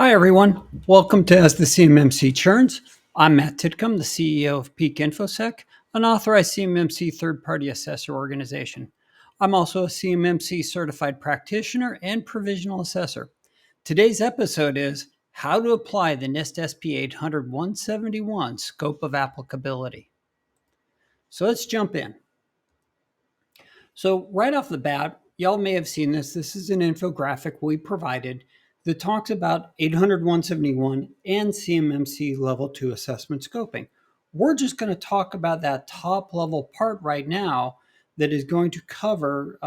Hi, everyone. Welcome to As the CMMC Churns. I'm Matt Titcomb, the CEO of Peak InfoSec, an authorized CMMC third-party assessor organization. I'm also a CMMC certified practitioner and provisional assessor. Today's episode is how to apply the NIST SP 800-171 Scope of Applicability. So let's jump in. So right off the bat, y'all may have seen this. This is an infographic we provided that talks about 800-171 and CMMC Level 2 assessment scoping. We're just going to talk about that top level part right now that is going to cover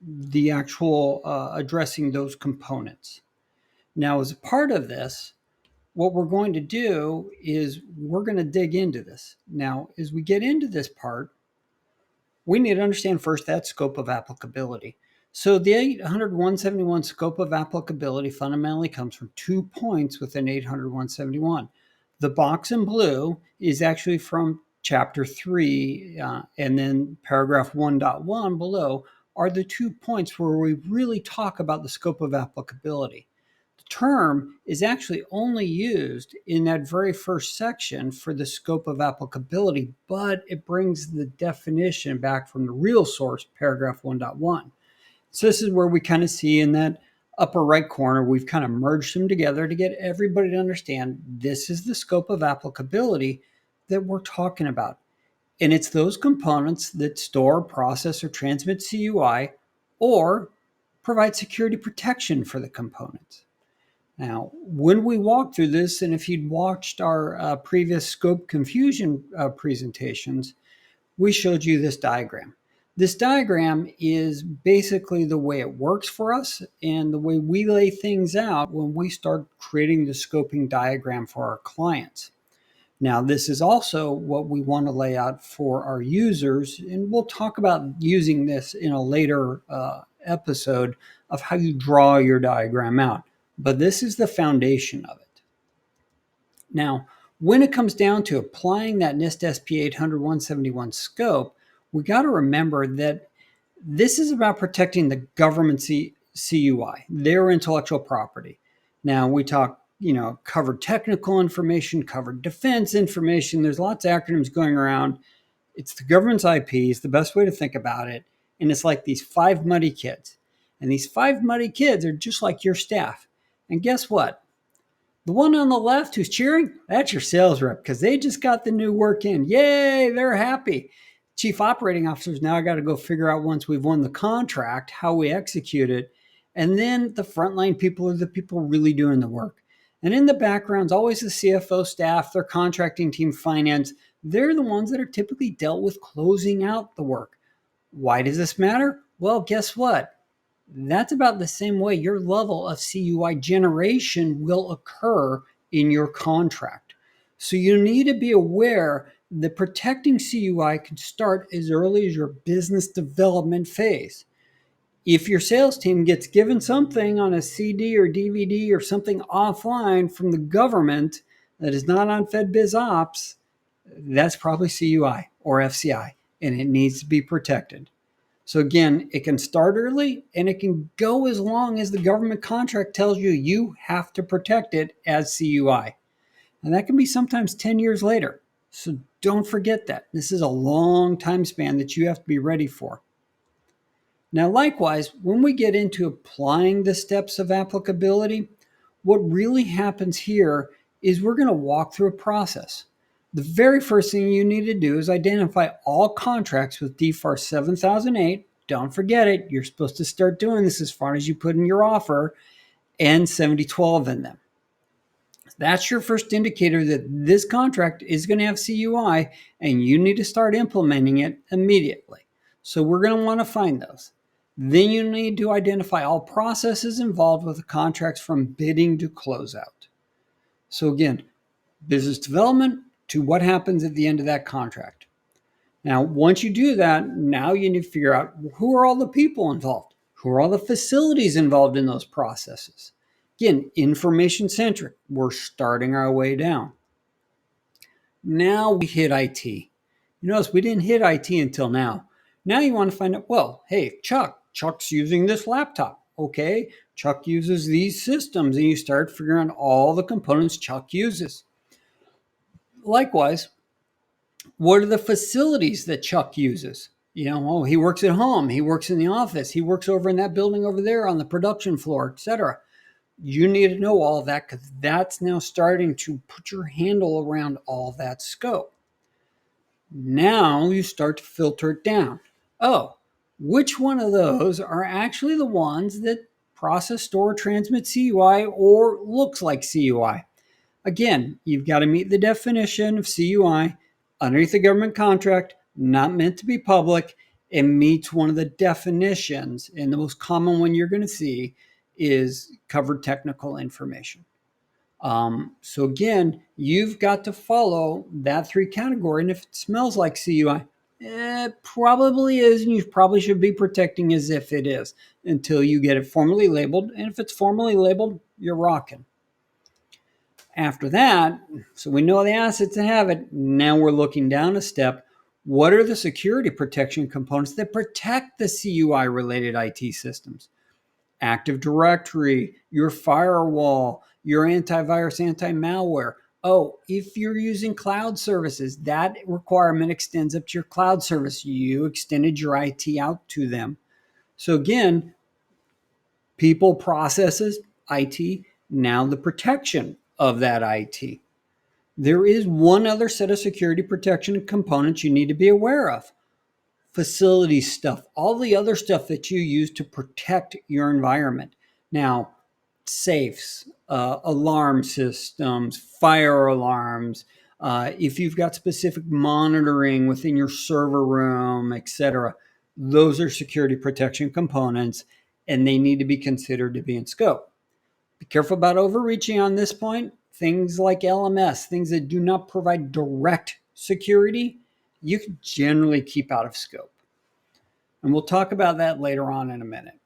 the actual addressing those components. Now, as a part of this, what we're going to do is we're going to dig into this. Now, as we get into this part, we need to understand first that scope of applicability. So the 800-171 scope of applicability fundamentally comes from 2 points within 800-171. The box in blue is actually from chapter 3, and then paragraph 1.1 below are the 2 points where we really talk about the scope of applicability. Term is actually only used in that very first section for the scope of applicability, but it brings the definition back from the real source, paragraph 1.1. So this is where we kind of see in that upper right corner, we've kind of merged them together to get everybody to understand this is the scope of applicability that we're talking about. And it's those components that store, process, or transmit CUI or provide security protection for the components. Now, when we walk through this, and if you'd watched our previous scope confusion presentations, we showed you this diagram. This diagram is basically the way it works for us and the way we lay things out when we start creating the scoping diagram for our clients. Now, this is also what we want to lay out for our users, and we'll talk about using this in a later episode of how you draw your diagram out. But this is the foundation of it. Now, when it comes down to applying that NIST SP 800-171 scope, we got to remember that this is about protecting the government CUI, their intellectual property. Now, we talk, covered technical information, covered defense information. There's lots of acronyms going around. It's the government's IP is the best way to think about it. And it's like these 5 muddy kids. And these 5 muddy kids are just like your staff. And guess what? The one on the left who's cheering, that's your sales rep because they just got the new work in. Yay, they're happy. Chief operating officers now got to go figure out once we've won the contract, how we execute it. And then the frontline people are the people really doing the work. And in the background's always the CFO staff, their contracting team, finance. They're the ones that are typically dealt with closing out the work. Why does this matter? Well, guess what? That's about the same way your level of CUI generation will occur in your contract. So you need to be aware that protecting CUI can start as early as your business development phase. If your sales team gets given something on a CD or DVD or something offline from the government that is not on FedBizOps, that's probably CUI or FCI, and it needs to be protected. So again, it can start early and it can go as long as the government contract tells you you have to protect it as CUI. And that can be sometimes 10 years later. So don't forget that. This is a long time span that you have to be ready for. Now, likewise, when we get into applying the steps of applicability, what really happens here is we're going to walk through a process. The very first thing you need to do is identify all contracts with DFAR 7008. Don't forget it. You're supposed to start doing this as far as you put in your offer, and 7012 in them. That's your first indicator that this contract is going to have CUI and you need to start implementing it immediately. So we're going to want to find those. Then you need to identify all processes involved with the contracts from bidding to closeout. So again, business development to what happens at the end of that contract. Now, once you do that, now you need to figure out who are all the people involved? Who are all the facilities involved in those processes? Again, information centric. We're starting our way down. Now we hit IT. You notice we didn't hit IT until now. Now you want to find out, well, hey, Chuck's using this laptop. Okay, Chuck uses these systems, and you start figuring out all the components Chuck uses. Likewise, what are the facilities that Chuck uses? He works at home, he works in the office, he works over in that building over there on the production floor, etc. You need to know all of that, because that's now starting to put your handle around all that scope. Now you start to filter it down. Oh, which one of those are actually the ones that process, store, transmit CUI or looks like CUI? Again, you've got to meet the definition of CUI underneath the government contract, not meant to be public, and meets one of the definitions. And the most common one you're going to see is covered technical information. So again, you've got to follow that 3 category. And if it smells like CUI, it probably is, and you probably should be protecting as if it is until you get it formally labeled. And if it's formally labeled, you're rocking. After that, so we know the assets that have it, now we're looking down a step. What are the security protection components that protect the CUI related IT systems? Active Directory, your firewall, your antivirus, anti-malware. Oh, if you're using cloud services, that requirement extends up to your cloud service. You extended your IT out to them. So again, people, processes, IT, now the protection of that IT. There is one other set of security protection components you need to be aware of. Facility stuff, all the other stuff that you use to protect your environment. Now, safes, alarm systems, fire alarms, if you've got specific monitoring within your server room, etc., those are security protection components, and they need to be considered to be in scope. Be careful about overreaching on this point. Things like LMS, things that do not provide direct security, you can generally keep out of scope. And we'll talk about that later on in a minute.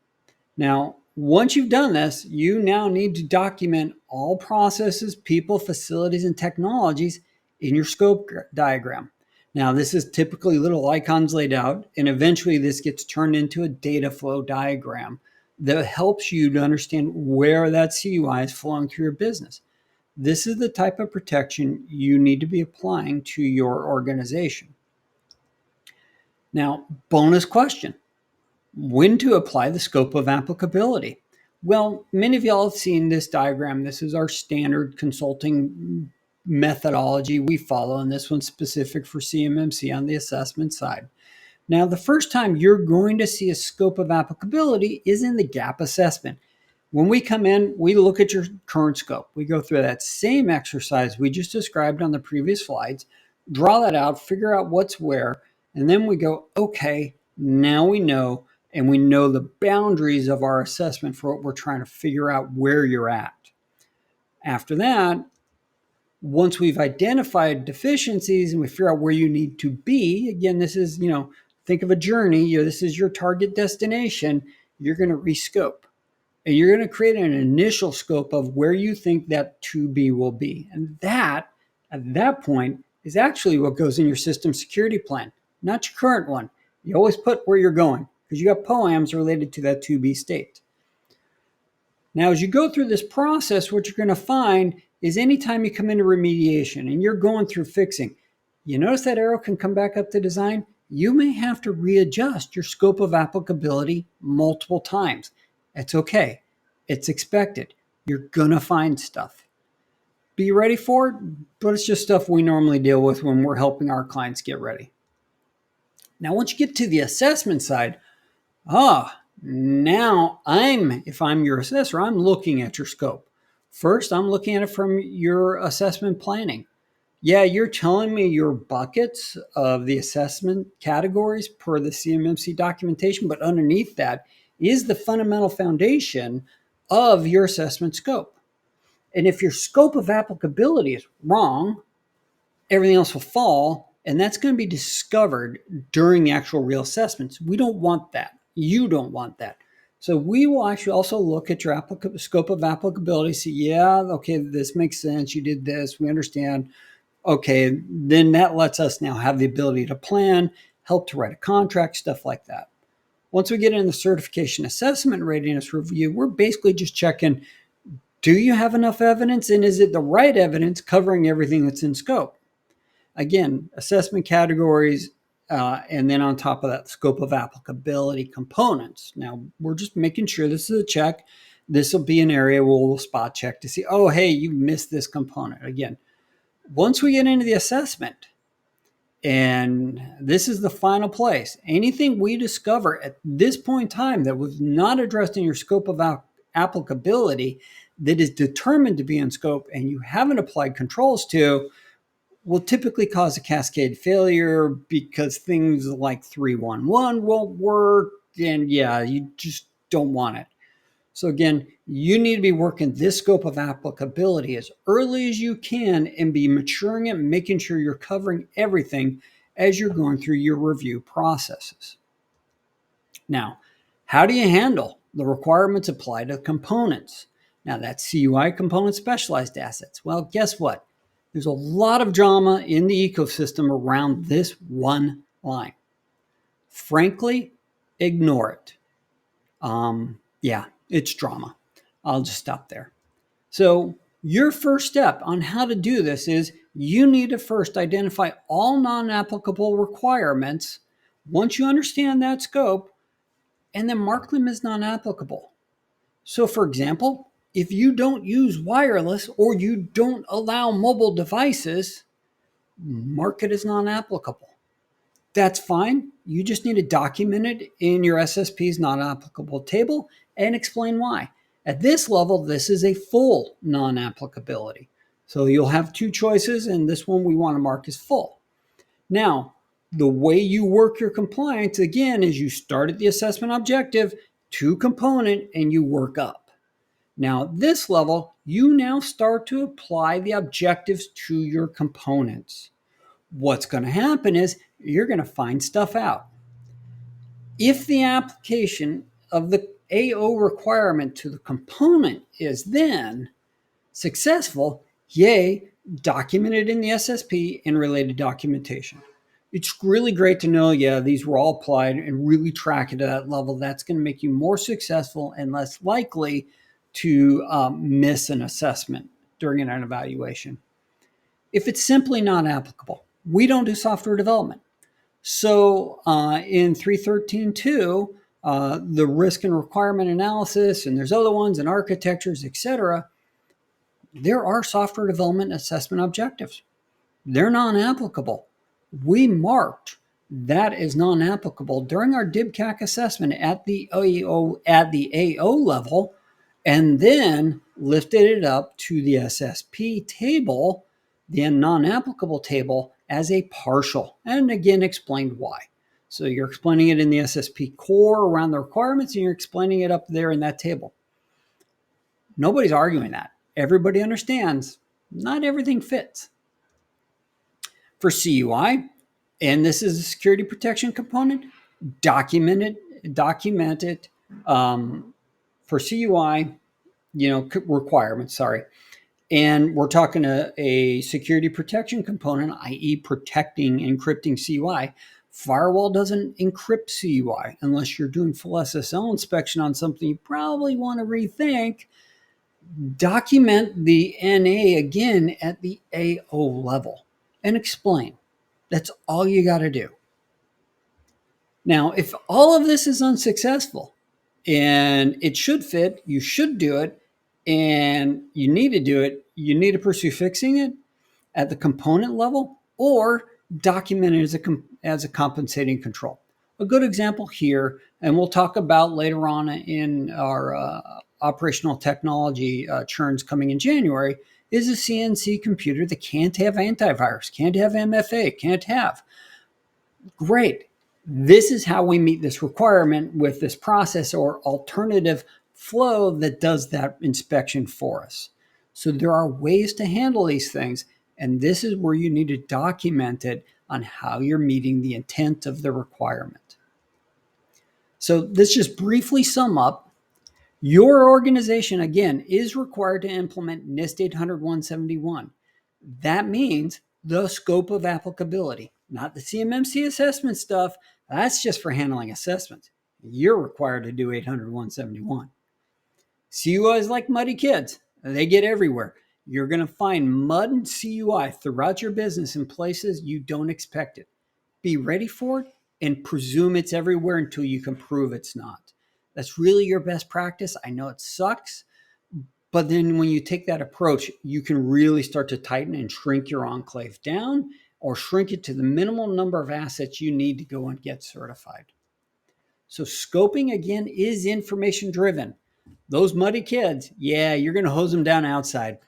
Now, once you've done this, you now need to document all processes, people, facilities, and technologies in your scope diagram. Now, this is typically little icons laid out, and eventually this gets turned into a data flow diagram that helps you to understand where that CUI is flowing through your business. This is the type of protection you need to be applying to your organization. Now, bonus question: when to apply the scope of applicability? Well, many of y'all have seen this diagram. This is our standard consulting methodology we follow, and this one's specific for CMMC on the assessment side. Now, the first time you're going to see a scope of applicability is in the gap assessment. When we come in, we look at your current scope. We go through that same exercise we just described on the previous slides, draw that out, figure out what's where, and then we go, okay, now we know, and we know the boundaries of our assessment for what we're trying to figure out where you're at. After that, once we've identified deficiencies and we figure out where you need to be, again, this is, think of a journey, this is your target destination, you're going to rescope. And you're going to create an initial scope of where you think that to be will be. And that, at that point, is actually what goes in your system security plan, not your current one. You always put where you're going because you got POAMs related to that to be state. Now, as you go through this process, what you're going to find is anytime you come into remediation and you're going through fixing, you notice that arrow can come back up to design. You may have to readjust your scope of applicability multiple times. It's okay. It's expected. You're going to find stuff. Be ready for it, but it's just stuff we normally deal with when we're helping our clients get ready. Now, once you get to the assessment side, now if I'm your assessor, I'm looking at your scope. First, I'm looking at it from your assessment planning. Yeah, you're telling me your buckets of the assessment categories per the CMMC documentation, but underneath that is the fundamental foundation of your assessment scope. And if your scope of applicability is wrong, everything else will fall, and that's going to be discovered during the actual real assessments. We don't want that. You don't want that. So we will actually also look at your scope of applicability, see, yeah, okay, this makes sense. You did this. We understand. Okay, then that lets us now have the ability to plan, help to write a contract, stuff like that. Once we get in the certification assessment readiness review, we're basically just checking, do you have enough evidence, and is it the right evidence covering everything that's in scope? Again, assessment categories, and then on top of that, scope of applicability components. Now, we're just making sure this is a check. This will be an area where we'll spot check to see, oh, hey, you missed this component. Again, once we get into the assessment, and this is the final place, anything we discover at this point in time that was not addressed in your scope of applicability that is determined to be in scope and you haven't applied controls to, will typically cause a cascade failure because things like 311 won't work, and yeah, you just don't want it. So again, you need to be working this scope of applicability as early as you can and be maturing it, making sure you're covering everything as you're going through your review processes. Now, how do you handle the requirements applied to components? Now, that's CUI component specialized assets. Well, guess what? There's a lot of drama in the ecosystem around this one line. Frankly, ignore it. Yeah, it's drama. I'll just stop there. So your first step on how to do this is you need to first identify all non-applicable requirements. Once you understand that scope, and then mark them as non-applicable. So for example, if you don't use wireless or you don't allow mobile devices, mark it as non-applicable. That's fine. You just need to document it in your SSP's non-applicable table and explain why. At this level, this is a full non-applicability. So you'll have two choices, and this one we want to mark as full. Now, the way you work your compliance, again, is you start at the assessment objective to component and you work up. Now, at this level, you now start to apply the objectives to your components. What's going to happen is you're going to find stuff out. If the application of the AO requirement to the component is then successful, yay, document it in the SSP and related documentation. It's really great to know, yeah, these were all applied, and really track it at that level. That's going to make you more successful and less likely to miss an assessment during an evaluation. If it's simply not applicable, we don't do software development. So in 313.2, the risk and requirement analysis, and there's other ones and architectures, etc., there are software development assessment objectives. They're non-applicable. We marked that as non-applicable during our DIBCAC assessment at the AO level, and then lifted it up to the SSP table, the non-applicable table, as a partial, and again explained why. So you're explaining it in the SSP core around the requirements, and you're explaining it up there in that table. Nobody's arguing that. Everybody understands not everything fits. For CUI, and this is a security protection component, document it. For CUI, requirements, and we're talking a security protection component, i.e. protecting, encrypting CUI. Firewall doesn't encrypt CUI unless you're doing full SSL inspection on something you probably want to rethink. Document the NA again at the AO level and explain. That's all you got to do. Now, if all of this is unsuccessful and it should fit, you should do it, and you need to do it, you need to pursue fixing it at the component level or document it as a compensating control. A good example here, and we'll talk about later on in our operational technology churns coming in January, is a CNC computer that can't have antivirus, can't have MFA, can't have. Great. This is how we meet this requirement with this process or alternative flow that does that inspection for us. So there are ways to handle these things, and this is where you need to document it on how you're meeting the intent of the requirement. So let's just briefly sum up. Your organization, again, is required to implement NIST 800-171. That means the scope of applicability, not the CMMC assessment stuff. That's just for handling assessments. you're required to do 800-171. CUI is like muddy kids. They get everywhere. You're going to find mud and CUI throughout your business in places you don't expect it. Be ready for it and presume it's everywhere until you can prove it's not. That's really your best practice. I know it sucks, but then when you take that approach, you can really start to tighten and shrink your enclave down or shrink it to the minimal number of assets you need to go and get certified. So scoping, again, is information driven. Those muddy kids, yeah, you're going to hose them down outside.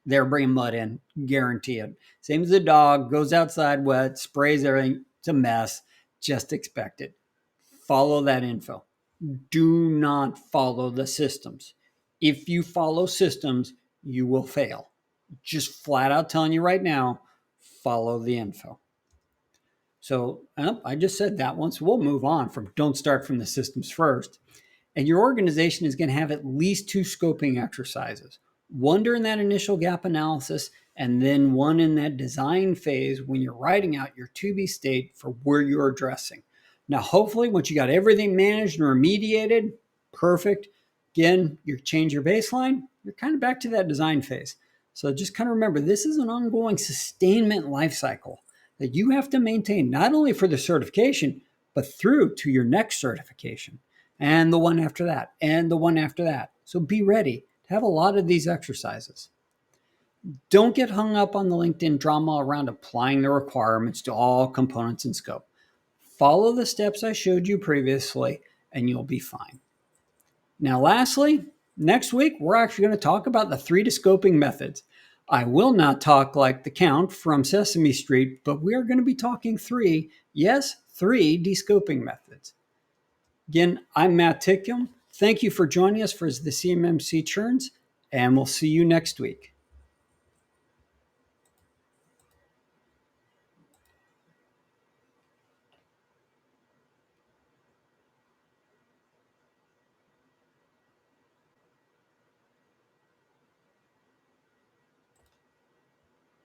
They're bringing mud in, guarantee it. Same as the dog, goes outside wet, sprays everything. It's a mess. Just expect it. Follow that info. Do not follow the systems. If you follow systems, you will fail. Just flat out telling you right now, follow the info. So I just said that once. We'll move on from don't start from the systems first. And your organization is going to have at least 2 scoping exercises, one during that initial gap analysis, and then one in that design phase when you're writing out your to-be state for where you're addressing. Now, hopefully, once you got everything managed and remediated, perfect. Again, you change your baseline, you're kind of back to that design phase. So just kind of remember, this is an ongoing sustainment life cycle that you have to maintain, not only for the certification, but through to your next certification and the one after that and the one after that. So be ready to have a lot of these exercises. Don't get hung up on the LinkedIn drama around applying the requirements to all components in scope. Follow the steps I showed you previously and you'll be fine. Now, lastly, next week, we're actually going to talk about the 3 descoping methods. I will not talk like the Count from Sesame Street, but we are going to be talking 3 descoping methods. Again, I'm Matt Tickham. Thank you for joining us for the CMMC Churns, and we'll see you next week.